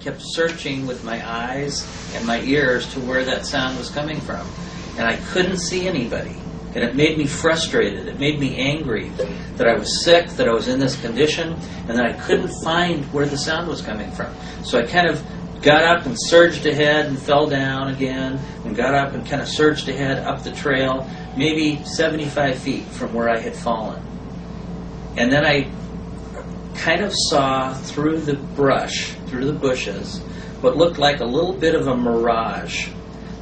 kept searching with my eyes and my ears to where that sound was coming from. And I couldn't see anybody. And it made me frustrated. It made me angry that I was sick, that I was in this condition, and that I couldn't find where the sound was coming from. So I kind of got up and surged ahead and fell down again, and got up and kind of surged ahead up the trail, maybe 75 feet from where I had fallen. And then I kind of saw through the brush, through the bushes, what looked like a little bit of a mirage.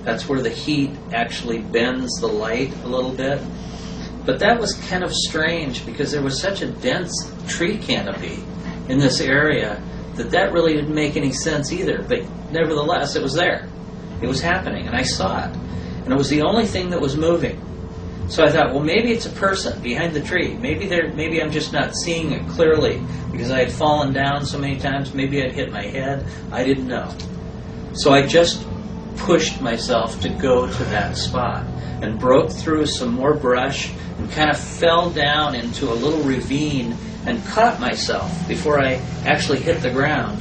That's where the heat actually bends the light a little bit. But that was kind of strange because there was such a dense tree canopy in this area that really didn't make any sense either. But nevertheless, it was there. It was happening, and I saw it. And it was the only thing that was moving. So I thought, well, maybe it's a person behind the tree. Maybe I'm just not seeing it clearly because I had fallen down so many times. Maybe I'd hit my head. I didn't know. So I just pushed myself to go to that spot and broke through some more brush and kind of fell down into a little ravine and caught myself before I actually hit the ground.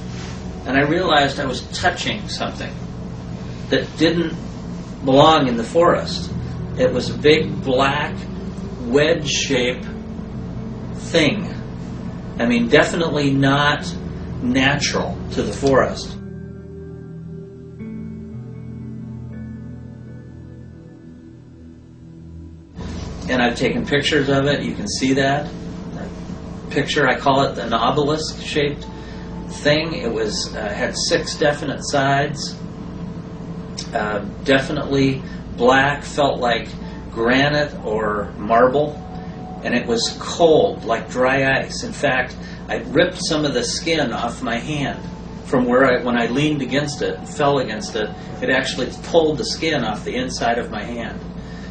And I realized I was touching something that didn't belong in the forest. It was a big black wedge-shaped thing. I mean, definitely not natural to the forest. And I've taken pictures of it. You can see that picture. I call it an obelisk-shaped thing. It was had 6 definite sides. Definitely black, felt like granite or marble, and it was cold, like dry ice. In fact, I ripped some of the skin off my hand from where when I leaned against it and fell against it, it actually pulled the skin off the inside of my hand.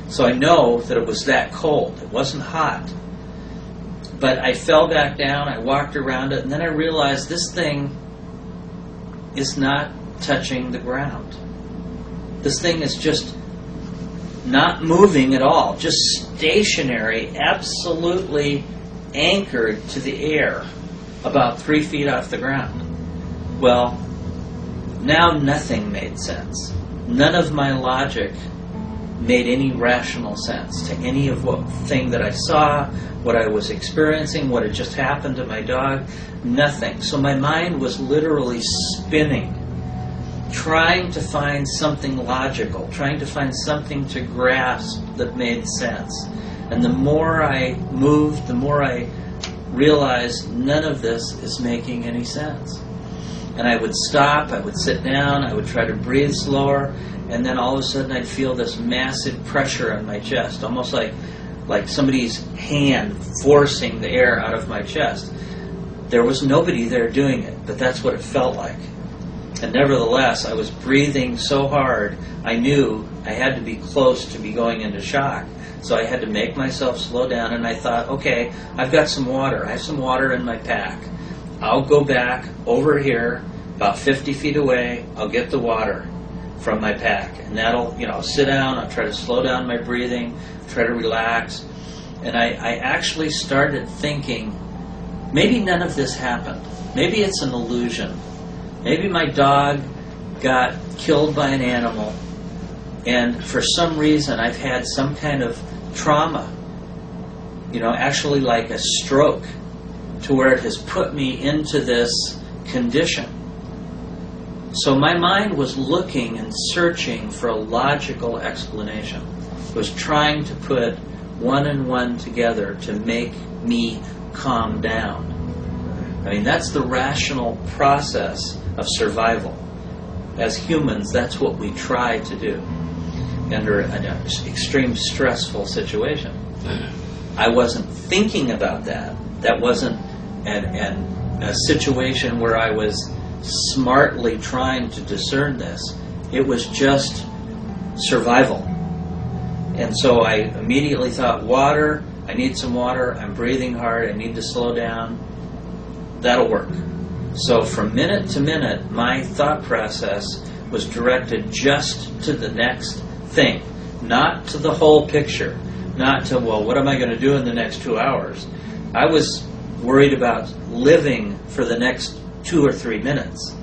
So I know that it was that cold. It wasn't hot. But I fell back down, I walked around it, and then I realized this thing is not touching the ground. This thing is just not moving at all, just stationary, absolutely anchored to the air, about 3 feet off the ground. Well, now nothing made sense. None of my logic made any rational sense to any of what thing that I saw, what I was experiencing, what had just happened to my dog. Nothing. So my mind was literally spinning, trying to find something logical, trying to find something to grasp that made sense. And the more I moved, the more I realized none of this is making any sense. And I would stop, I would sit down, I would try to breathe slower, and then all of a sudden I'd feel this massive pressure on my chest, almost like somebody's hand forcing the air out of my chest. There was nobody there doing it, but that's what it felt like. And nevertheless, I was breathing so hard, I knew I had to be close to be going into shock. So I had to make myself slow down, and I thought, okay, I've got some water. I have some water in my pack. I'll go back over here, about 50 feet away. I'll get the water from my pack. And that'll, I'll sit down, I'll try to slow down my breathing, try to relax. And I actually started thinking, maybe none of this happened. Maybe it's an illusion. Maybe my dog got killed by an animal, and for some reason I've had some kind of trauma, actually like a stroke, to where it has put me into this condition. So my mind was looking and searching for a logical explanation. It was trying to put one and one together to make me calm down. I mean, that's the rational process of survival. As humans, that's what we try to do under an extreme stressful situation. I wasn't thinking about that. That wasn't a situation where I was smartly trying to discern this. It was just survival. And so I immediately thought, water, I need some water, I'm breathing hard, I need to slow down. That'll work. So from minute to minute, my thought process was directed just to the next thing, not to the whole picture, not to, well, what am I going to do in the next 2 hours? I was worried about living for the next 2 or 3 minutes,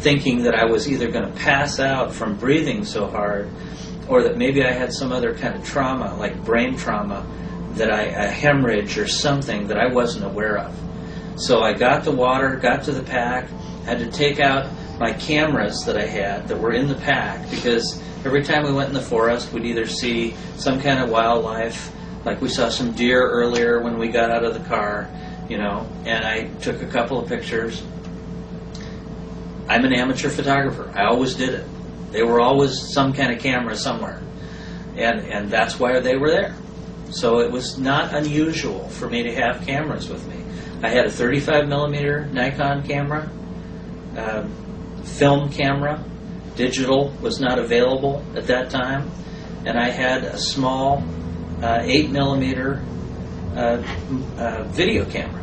thinking that I was either going to pass out from breathing so hard, or that maybe I had some other kind of trauma, like brain trauma, a hemorrhage or something that I wasn't aware of. So I got the water, got to the pack, had to take out my cameras that I had that were in the pack, because every time we went in the forest, we'd either see some kind of wildlife, like we saw some deer earlier when we got out of the car, and I took a couple of pictures. I'm an amateur photographer. I always did it. There were always some kind of camera somewhere, and that's why they were there. So it was not unusual for me to have cameras with me. I had a 35 millimeter Nikon camera, film camera. Digital was not available at that time, and I had a small 8 millimeter video camera,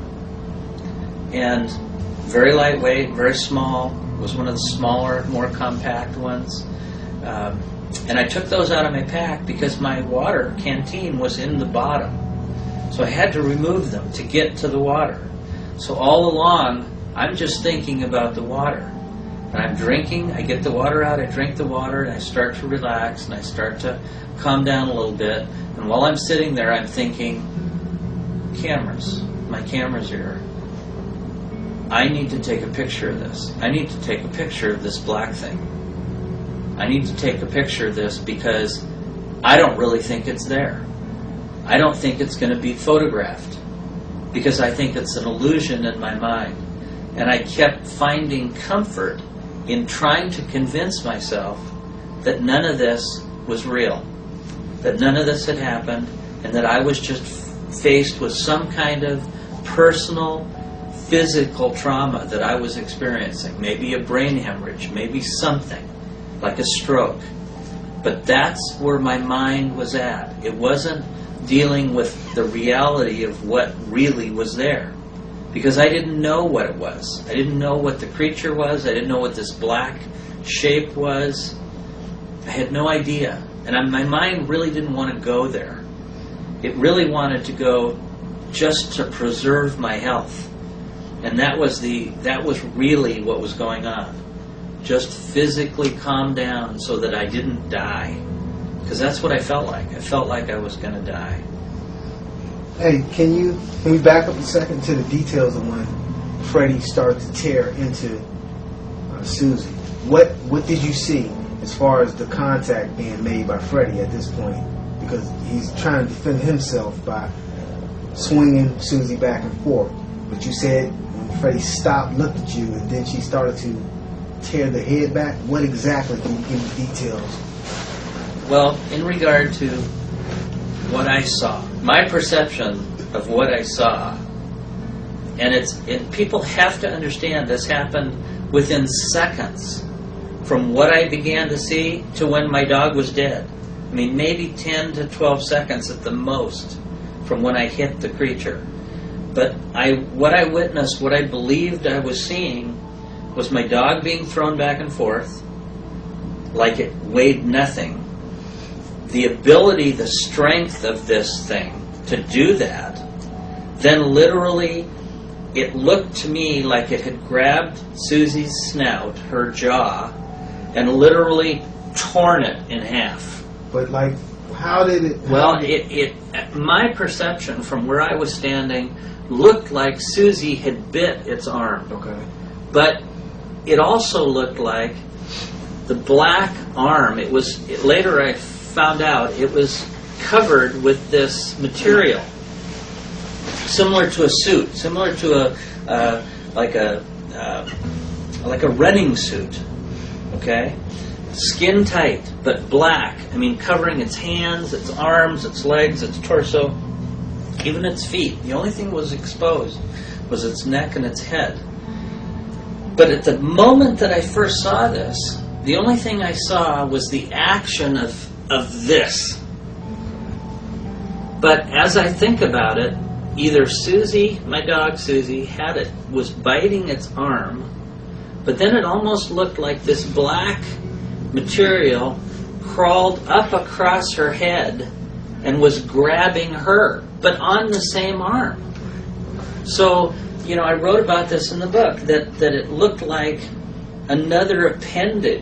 and very lightweight, very small. It was one of the smaller, more compact ones. And I took those out of my pack because my water canteen was in the bottom. So I had to remove them to get to the water. So all along, I'm just thinking about the water. And I'm drinking, I get the water out, I drink the water, and I start to relax, and I start to calm down a little bit. And while I'm sitting there, I'm thinking, cameras. My camera's here. I need to take a picture of this. I need to take a picture of this black thing. I need to take a picture of this because I don't really think it's there. I don't think it's going to be photographed because I think it's an illusion in my mind. And I kept finding comfort in trying to convince myself that none of this was real, that none of this had happened, and that I was just faced with some kind of personal, physical trauma that I was experiencing. Maybe a brain hemorrhage, maybe something like a stroke. But that's where my mind was at. It wasn't dealing with the reality of what really was there, because I didn't know what it was. I didn't know what the creature was. I didn't know what this black shape was. I had no idea. And my mind really didn't want to go there. It really wanted to go just to preserve my health. And that was really what was going on. Just physically calm down so that I didn't die. Because that's what I felt like. I felt like I was going to die. Hey, can we back up a second to the details of when Freddie started to tear into Susie? What did you see as far as the contact being made by Freddie at this point? Because he's trying to defend himself by swinging Susie back and forth. But you said when Freddie stopped, looked at you, and then she started to tear the head back. What exactly? Can you give me details? Well, in regard to what I saw, my perception of what I saw, and people have to understand this happened within seconds from what I began to see to when my dog was dead. I mean, maybe 10 to 12 seconds at the most from when I hit the creature. But what I witnessed, what I believed I was seeing, was my dog being thrown back and forth like it weighed nothing. The ability, the strength of this thing to do that, then literally it looked to me like it had grabbed Susie's snout, her jaw, and literally torn it in half. But like, how did it... Well, my perception from where I was standing looked like Susie had bit its arm. Okay. But it also looked like the black arm, later I found out it was covered with this material, similar to a suit, similar to like a running suit, okay? Skin tight, but black. I mean, covering its hands, its arms, its legs, its torso, even its feet. The only thing that was exposed was its neck and its head. But at the moment that I first saw this, the only thing I saw was the action of this. But as I think about it, either Susie, my dog Susie, was biting its arm, but then it almost looked like this black material crawled up across her head and was grabbing her, but on the same arm. So, I wrote about this in the book, that it looked like another appendage